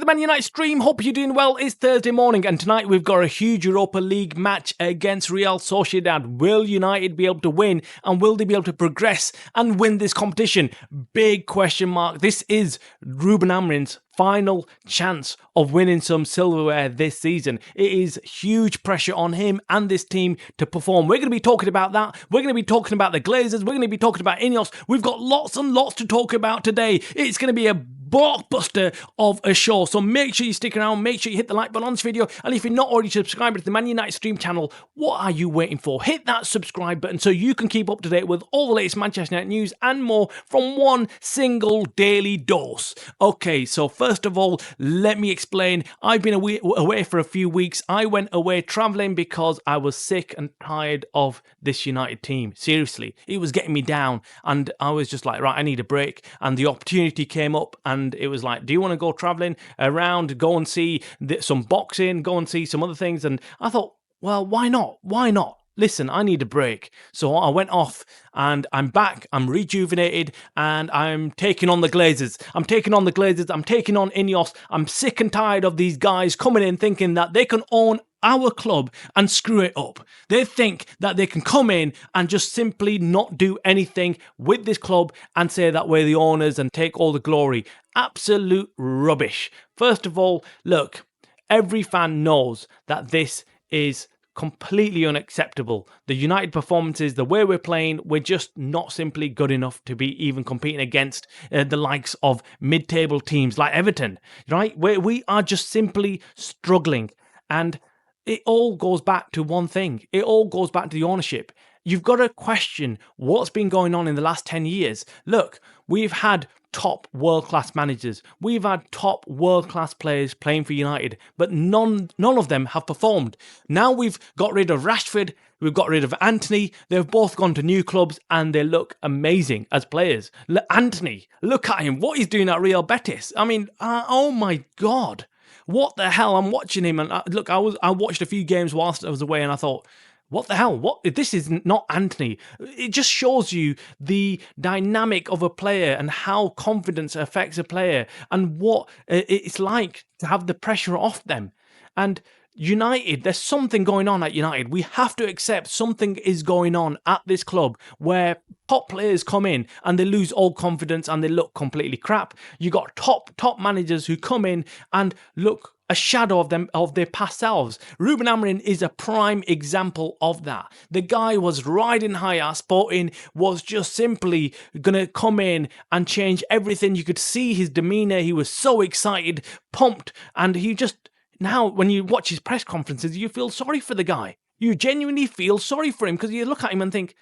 Man United stream. Hope you're doing well. It's Thursday morning and tonight we've got a huge Europa League match against Real Sociedad. Will United be able to win and will they be able to progress and win this competition? Big question mark. This is Ruben Amorim's final chance of winning some silverware this season. It is huge pressure on him and this team to perform. We're going to be talking about that. We're going to be talking about the Glazers. We're going to be talking about Ineos. We've got lots and lots to talk about today. It's going to be a blockbuster of a show, so make sure you stick around, make sure you hit the like button on this video, and if you're not already subscribed to the Man United stream channel, what are you waiting for? Hit that subscribe button so you can keep up to date with all the latest Manchester United news and more from one single daily dose. Okay, so first of all, let me explain. I've been away for a few weeks. I went away travelling because I was sick and tired of this United team. Seriously, it was getting me down and I was just like, right, I need a break, and the opportunity came up and it was like, do you want to go travelling around, go and see some boxing, go and see some other things? And I thought, well, why not? Why not? Listen, I need a break. So I went off and I'm back, I'm rejuvenated, and I'm taking on the Glazers. I'm taking on Ineos. I'm sick and tired of these guys coming in thinking that they can own our club and screw it up. They think that they can come in and just simply not do anything with this club and say that we're the owners and take all the glory. Absolute rubbish. First of all, look, every fan knows that this is completely unacceptable. The United performances, the way we're playing, we're just not simply good enough to be even competing against the likes of mid-table teams like Everton, right? We are just simply struggling. And it all goes back to one thing. It all goes back to the ownership. You've got to question what's been going on in the last 10 years. Look, we've had top world-class managers. We've had top world-class players playing for United, but none of them have performed. Now we've got rid of Rashford, we've got rid of Anthony. They've both gone to new clubs and they look amazing as players. Anthony, look at him, what he's doing at Real Betis. I mean, oh my God. What the hell? I'm watching him, and look, I watched a few games whilst I was away, and I thought, what the hell? What? This is not Anthony. It just shows you the dynamic of a player and how confidence affects a player and what it's like to have the pressure off them. And United, there's something going on at United. We have to accept something is going on at this club where top players come in and they lose all confidence and they look completely crap. You got top managers who come in and look a shadow of their past selves. Ruben Amorim is a prime example of that. The guy was riding high at Sporting, was just simply gonna come in and change everything. You could see his demeanour. He was so excited, pumped, and he just, now when you watch his press conferences, you feel sorry for the guy. You genuinely feel sorry for him because you look at him and think,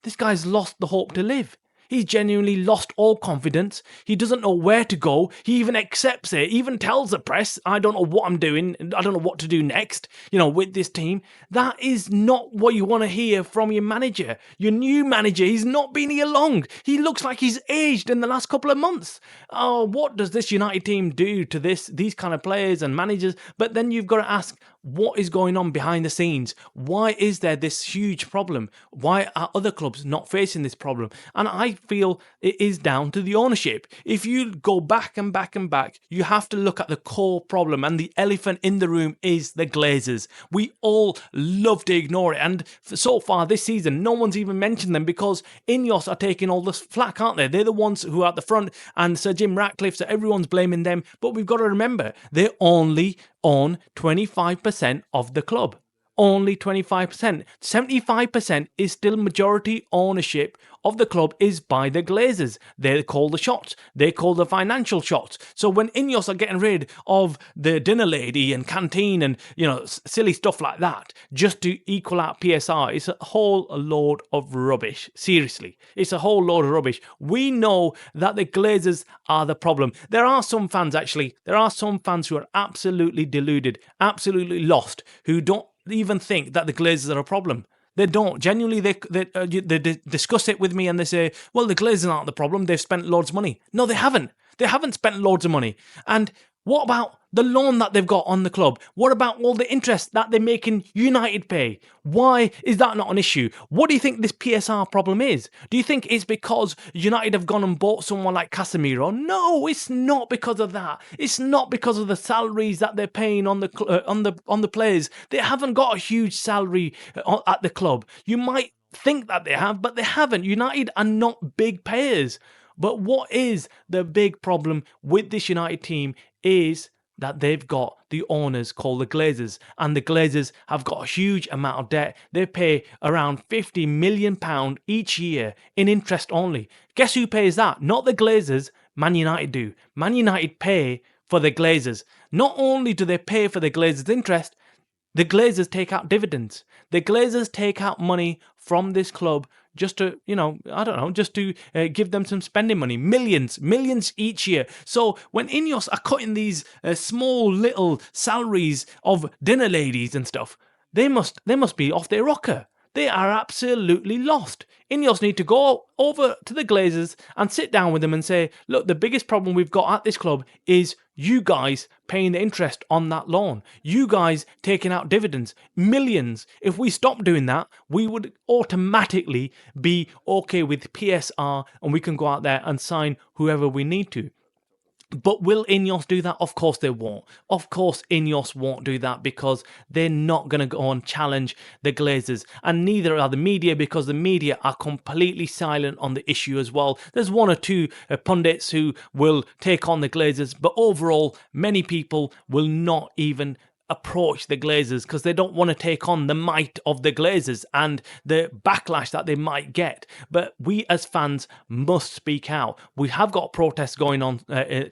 this guy's lost the hope to live. He's genuinely lost all confidence. He doesn't know where to go. He even accepts it, even tells the press, I don't know what I'm doing. I don't know what to do next, with this team. That is not what you want to hear from your manager. Your new manager, he's not been here long. He looks like he's aged in the last couple of months. Oh, what does this United team do to these kind of players and managers? But then you've got to ask, what is going on behind the scenes? Why is there this huge problem? Why are other clubs not facing this problem? And I feel it is down to the ownership. If you go back and back and back, you have to look at the core problem, and the elephant in the room is the Glazers. We all love to ignore it, and so far this season, no one's even mentioned them because Ineos are taking all this flack, aren't they? They're the ones who are at the front, and Sir Jim Ratcliffe, so everyone's blaming them, but we've got to remember, they only own 25% of the club. Only 25%. 75% is still majority ownership of the club is by the Glazers. They call the shots. They call the financial shots. So when Ineos are getting rid of the dinner lady and canteen and, silly stuff like that, just to equal out PSR, it's a whole load of rubbish. Seriously. It's a whole load of rubbish. We know that the Glazers are the problem. There are some fans who are absolutely deluded, absolutely lost, who don't even think that the Glazers are a problem. They don't. Genuinely, they discuss it with me and they say, well, the Glazers aren't the problem. They've spent loads of money. No, they haven't. They haven't spent loads of money. And What about the loan that they've got on the club? What about all the interest that they're making United pay? Why is that not an issue? What do you think this PSR problem is? Do you think it's because United have gone and bought someone like Casemiro? No, it's not because of that. It's not because of the salaries that they're paying on the players. They haven't got a huge salary at the club. You might think that they have, but they haven't. United are not big payers. But what is the big problem with this United team is that they've got the owners called the Glazers, and the Glazers have got a huge amount of debt. They pay around £50 million each year in interest only. Guess who pays that? Not the Glazers, Man United do. Man United pay for the Glazers. Not only do they pay for the Glazers' interest, the Glazers take out dividends. The Glazers take out money from this club just to, just to give them some spending money. Millions each year. So when Ineos are cutting these small little salaries of dinner ladies and stuff, they must be off their rocker. They are absolutely lost. Ineos need to go over to the Glazers and sit down with them and say, look, the biggest problem we've got at this club is you guys paying the interest on that loan. You guys taking out dividends, millions. If we stop doing that, we would automatically be okay with PSR and we can go out there and sign whoever we need to. But will Ineos do that? Of course they won't. Of course Ineos won't do that because they're not going to go and challenge the Glazers. And neither are the media because the media are completely silent on the issue as well. There's one or two pundits who will take on the Glazers, but overall many people will not even approach the Glazers because they don't want to take on the might of the Glazers and the backlash that they might get. But we as fans must speak out. We have got protests going on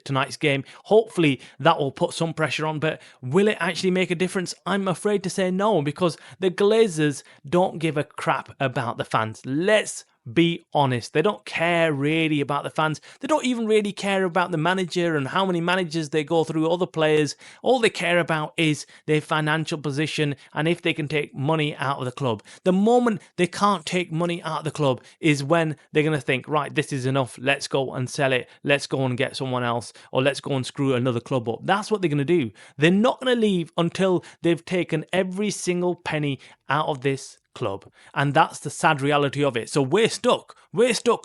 tonight's game. Hopefully that will put some pressure on, but will it actually make a difference? I'm afraid to say no, because the Glazers don't give a crap about the fans. Let's be honest. They don't care really about the fans. They don't even really care about the manager and how many managers they go through, other players. All they care about is their financial position and if they can take money out of the club. The moment they can't take money out of the club is when they're going to think, right, this is enough. Let's go and sell it. Let's go and get someone else, or let's go and screw another club up. That's what they're going to do. They're not going to leave until they've taken every single penny out of this club, and that's the sad reality of it. So we're stuck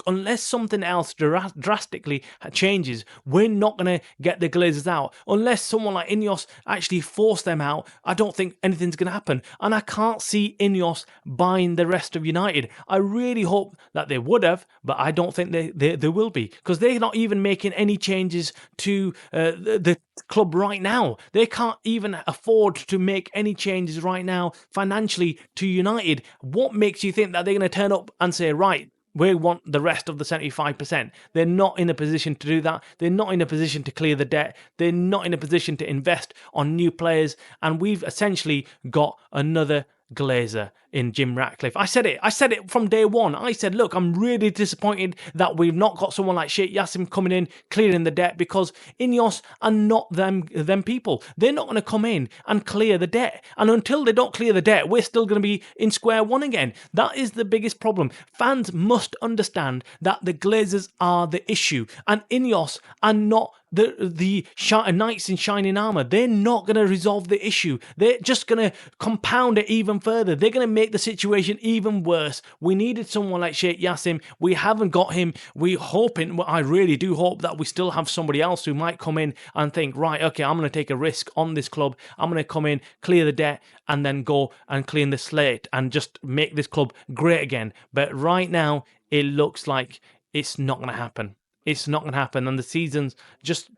unless something else drastically changes. We're not going to get the Glazers out unless someone like Ineos actually force them out. I don't think anything's going to happen, and I can't see Ineos buying the rest of United. I really hope that they would have, but I don't think they will be, because they're not even making any changes to the club right now. They can't even afford to make any changes right now financially to United. What makes you think that they're going to turn up and say, right, we want the rest of the 75%? They're not in a position to do that. They're not in a position to clear the debt. They're not in a position to invest on new players. And we've essentially got another Glazer in Jim Ratcliffe. I said it from day one. I said, look, I'm really disappointed that we've not got someone like Sheikh Yassim coming in, clearing the debt, because Ineos are not them people. They're not going to come in and clear the debt. And until they don't clear the debt, we're still going to be in square one again. That is the biggest problem. Fans must understand that the Glazers are the issue, and Ineos are not the knights in shining armor. They're not going to resolve the issue. They're just going to compound it even further. They're going to make the situation even worse. We needed someone like Sheikh Yassim. We haven't got him. I really do hope that we still have somebody else who might come in and think, right, okay, I'm going to take a risk on this club. I'm going to come in, clear the debt, and then go and clean the slate and just make this club great again. But right now, it looks like it's not going to happen. It's not going to happen, and the season's just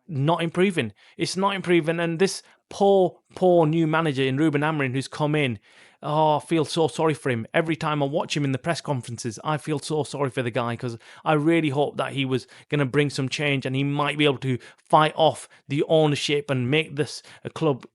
not improving. It's not improving, and this poor new manager in Ruben Amorim who's come in, I feel so sorry for him. Every time I watch him in the press conferences, I feel so sorry for the guy, because I really hope that he was going to bring some change and he might be able to fight off the ownership and make this club,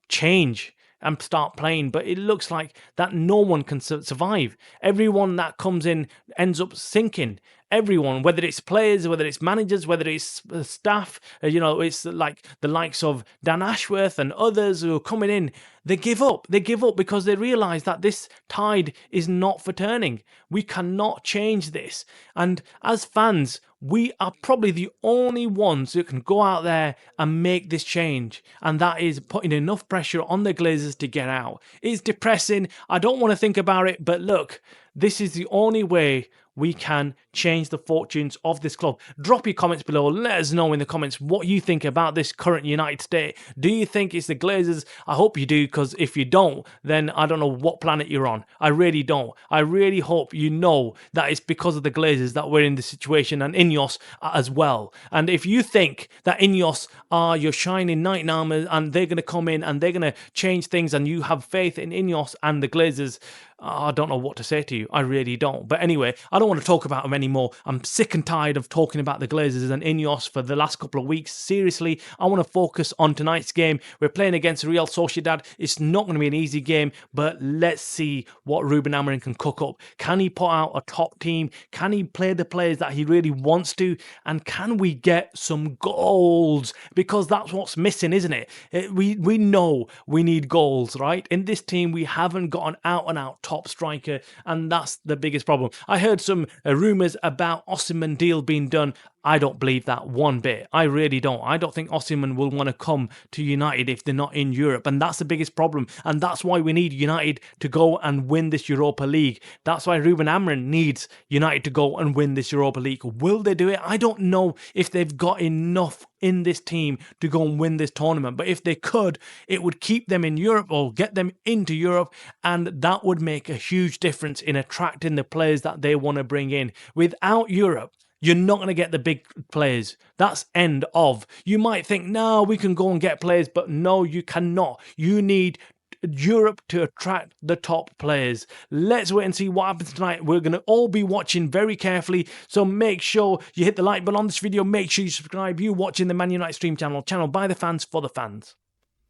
change and start playing. But it looks like that no one can survive. Everyone that comes in ends up sinking. everyone, whether it's players, whether it's managers, whether it's staff, it's like the likes of Dan Ashworth and others who are coming in. They give up. They give up because they realise that this tide is not for turning. We cannot change this. And as fans, we are probably the only ones who can go out there and make this change. And that is putting enough pressure on the Glazers to get out. It's depressing. I don't want to think about it. But look, this is the only way we can change the fortunes of this club. Drop your comments below. Let us know in the comments what you think about this current United state. Do you think it's the Glazers? I hope you do, because if you don't, then I don't know what planet you're on. I really don't. I really hope you know that it's because of the Glazers that we're in this situation, and Ineos as well. And if you think that Ineos are your shining knight in armor and they're going to come in and they're going to change things, and you have faith in Ineos and the Glazers, I don't know what to say to you. I really don't. But anyway, I don't want to talk about them anymore. I'm sick and tired of talking about the Glazers and Ineos for the last couple of weeks. Seriously, I want to focus on tonight's game. We're playing against Real Sociedad. It's not going to be an easy game, but let's see what Ruben Amorim can cook up. Can he put out a top team? Can he play the players that he really wants to? And can we get some goals? Because that's what's missing, isn't it? We know we need goals, right? In this team, we haven't got an out-and-out top striker, and that's the biggest problem. I heard some rumours about Osimhen deal being done. I don't believe that one bit. I really don't. I don't think Osimhen will want to come to United if they're not in Europe, and that's the biggest problem. And that's why we need United to go and win this Europa League. That's why Ruben Amorim needs United to go and win this Europa League. Will they do it? I don't know if they've got enough in this team to go and win this tournament, but if they could, it would keep them in Europe or get them into Europe, and that would make a huge difference in attracting the players that they want to bring in. Without Europe, you're not going to get the big players. That's end of. You might think, no, we can go and get players, but no, you cannot. You need Europe to attract the top players. Let's wait and see what happens tonight. We're going to all be watching very carefully, so make sure you hit the like button on this video. Make sure you subscribe. You watching the Man United Stream channel by the fans for the fans.